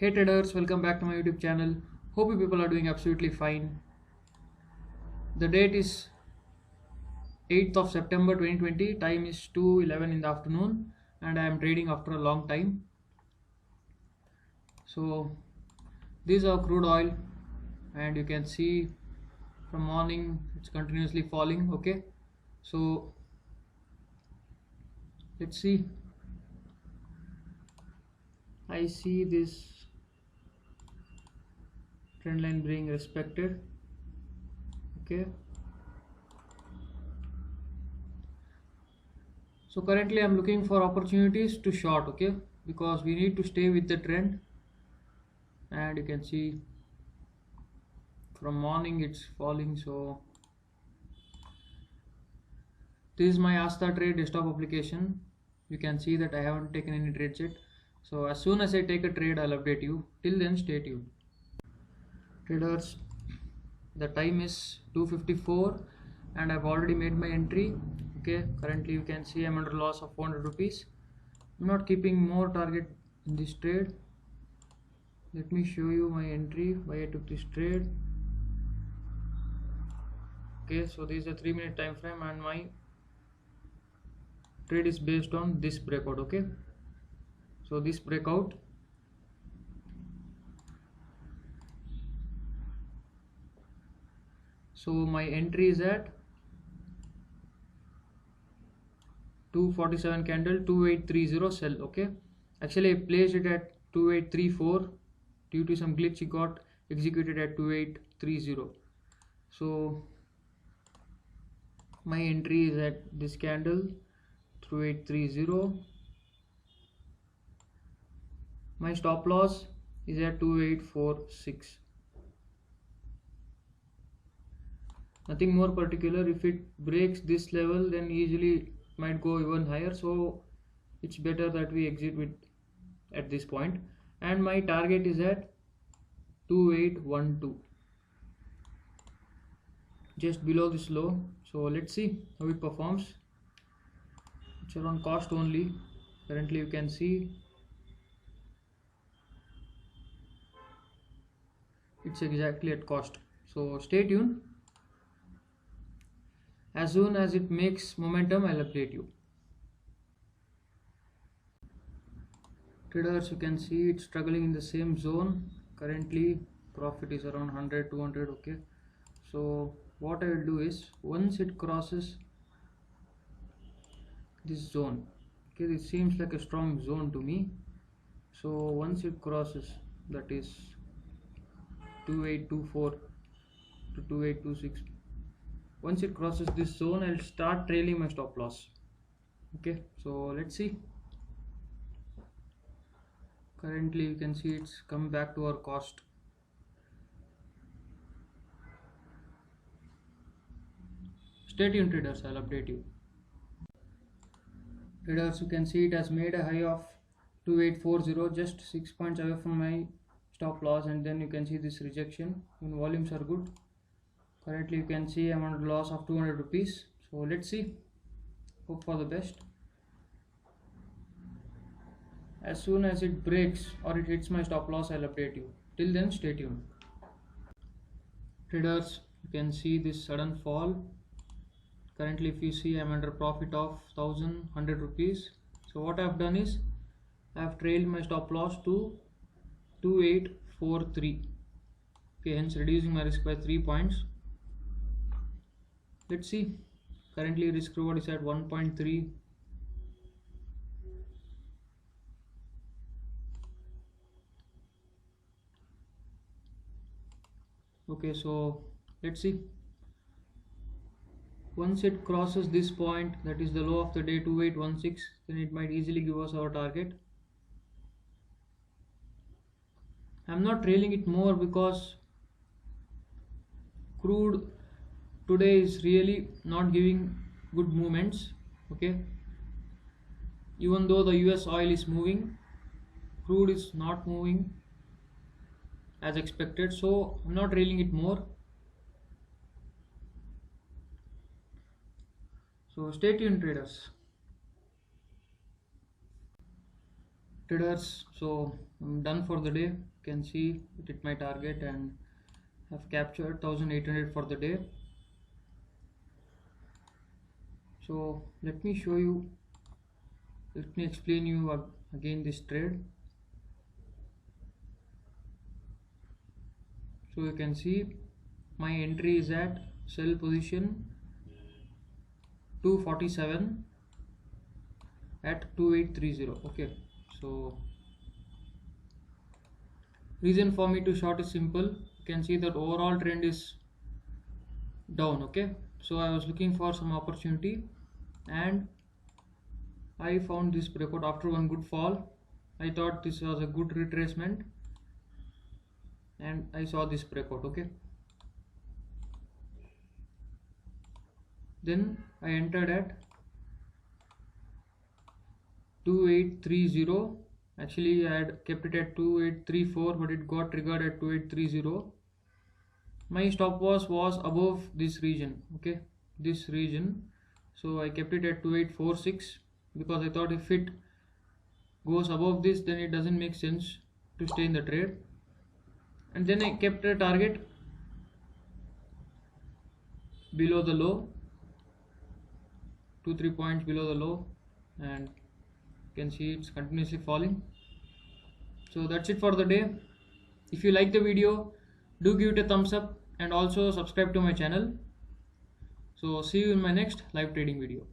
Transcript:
Hey traders, welcome back to my YouTube channel. Hope you people are doing absolutely fine. The date is 8th of September 2020. Time is 2:11 in the afternoon and I am trading after a long time. So these are crude oil and you can see from morning it's continuously falling. Okay, so let's see. I see this trend line being respected. Okay, so currently I'm looking for opportunities to short. Okay, because we need to stay with the trend, and you can see from morning it's falling. So this is my Asta Trade desktop application. You can see that I haven't taken any trades yet. So as soon as I take a trade, I'll update you. Till then, stay tuned. Traders, the time is 2:54 and I've already made my entry. Okay, currently you can see I'm under loss of 400 rupees. I'm not keeping more target in this trade. Let me show you my entry, why I took this trade. Okay, so this is a 3-minute time frame and my trade is based on this breakout. Okay, so this breakout, so my entry is at 247 candle, 2830 sell. Okay, actually I placed it at 2834. Due to some glitch it got executed at 2830. So my entry is at this candle 2830. My stop loss is at 2846. Nothing more particular. If it breaks this level, then easily might go even higher, so it's better that we exit with at this point. And my target is at 2812, just below this low. So let's see how it performs. It's around cost only. Currently you can see it's exactly at cost. So stay tuned. As soon as it makes momentum, I'll update you. Traders, you can see it's struggling in the same zone. Currently profit is around 100 200. Okay, so what I will do is, once it crosses this zone, okay, it seems like a strong zone to me. So once it crosses, that is 2824 to 2826, once it crosses this zone, I'll start trailing my stop loss. Okay, so let's see. Currently you can see it's come back to our cost. Stay tuned traders, I'll update you. Traders, you can see it has made a high of 2840, just 6 points away from my stop loss, and then you can see this rejection when volumes are good. Currently you can see I'm under loss of 200 rupees. So let's see, hope for the best. As soon as it breaks or it hits my stop loss, I'll update you. Till then, stay tuned. Traders, you can see this sudden fall. Currently if you see, I'm under profit of 1100 rupees. So what I've done is, I've trailed my stop loss to 2843. Okay, hence reducing my risk by 3 points. Let's see. Currently risk reward is at 1.3. Okay, so let's see. Once it crosses this point, that is the low of the day, 2816, then it might easily give us our target. I'm not trailing it more because crude today is really not giving good movements. Okay, even though the US oil is moving, crude is not moving as expected, so I'm not trailing it more. So stay tuned traders. Traders, so I'm done for the day. You can see it hit my target and have captured 1800 for the day. So let me show you, let me explain you again this trade. So you can see my entry is at sell position 247 at 2830. Okay, so reason for me to short is simple. You can see that overall trend is down. Okay, so I was looking for some opportunity and I found this breakout after one good fall. I thought this was a good retracement and I saw this breakout. Okay, then I entered at 2830. Actually I had kept it at 2834, but it got triggered at 2830. My stop loss was above this region. Okay, this region, so I kept it at 2846 because I thought if it goes above this, then it doesn't make sense to stay in the trade. And then I kept a target below the low, 2-3 points below the low, and you can see it's continuously falling. So that's it for the day. If you like the video, do give it a thumbs up and also subscribe to my channel. So see you in my next live trading video.